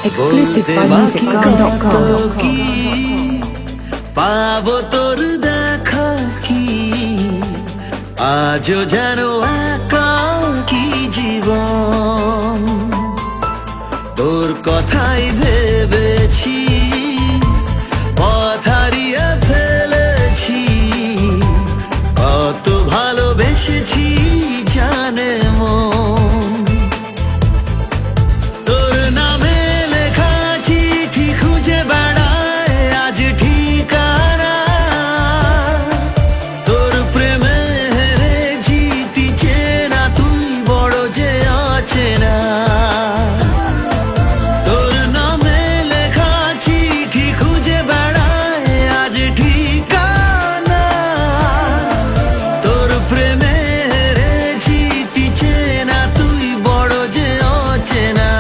Exclusive by musicground.com. পাবো তোর দেখা কি আজও যেন একাকী জীবন তোর কথাই ভেবেছি পথ হারিয়ে ফেলেছি কত ভালোবেসেছি জানে মন তোর নামে লেখা চিঠি খুঁজে বেড়ায় আজ ঠিকানা তোর প্রেমে হেরে জিতি চেনা তুই বড় যে অচেনা তোর নামে লেখা চিঠি খুঁজে বেড়ায় আজ ঠিকানা তোর প্রেমে হেরে জিতি চেনা তুই বড় যে অচেনা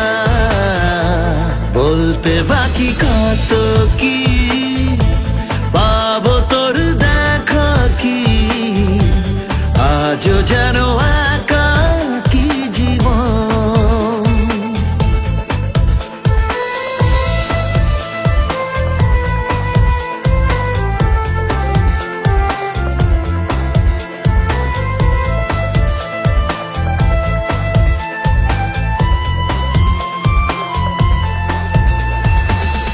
বলতে বাকি কত কি পাবো তোর দেখা কি আজও যেন একাকী জীবন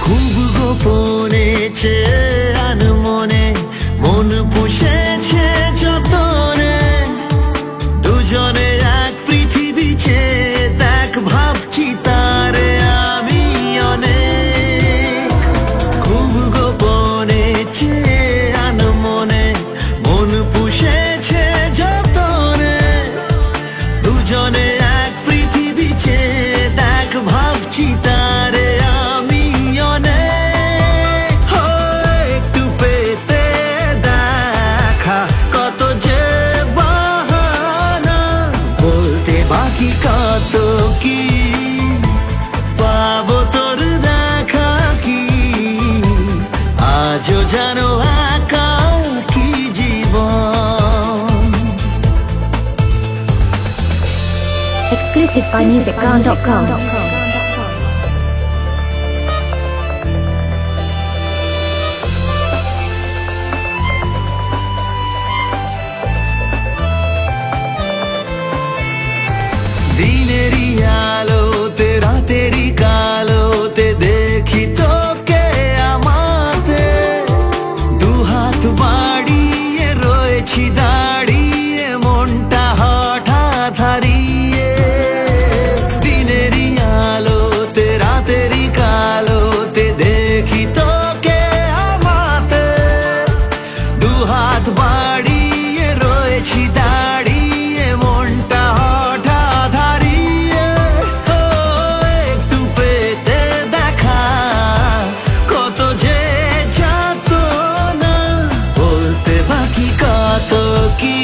খুব গোপনে চেয়ে আনমনে মন পুষেছে যতনে দুজনে এক পৃথিবী চেয়ে দেখ ভাবছি তারে আমি অনেক খুব গোপনে চেয়ে আনমনে মন পুষেছে যতনে দুজনে এক পৃথিবী চেয়ে দেখ ভাবছি তারে আমি অনেক একটু পেতে দেখা কত যে বাহানা বলতে বাকি কত কি পাবো তোর দেখা কি আজও যেন একাকী জীবন Exclusive by musicground.com. দিনেরই আলোতে রাতেরই কালোতে দেখি তোকে আমাতে দুহাত বাড়িয়ে রয়েছি দাঁড়িয়ে মনটা হঠাৎ হারিয়ে দিনেরই আলোতে রাতেরই কালোতে দেখি তোকে আমাতে দুহাত বাড়িয়ে রয়েছি দাঁড়িয়ে মনটা হঠাৎ হারিয়ে একটু পেতে দেখা কত যে যাতনা বলতে বাকি কত কি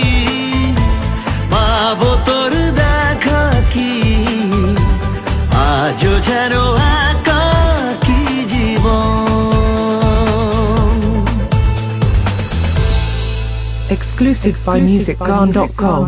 পাবো তোর দেখা কি আজও যেন একাকী জীবন Exclusive by musicground.com.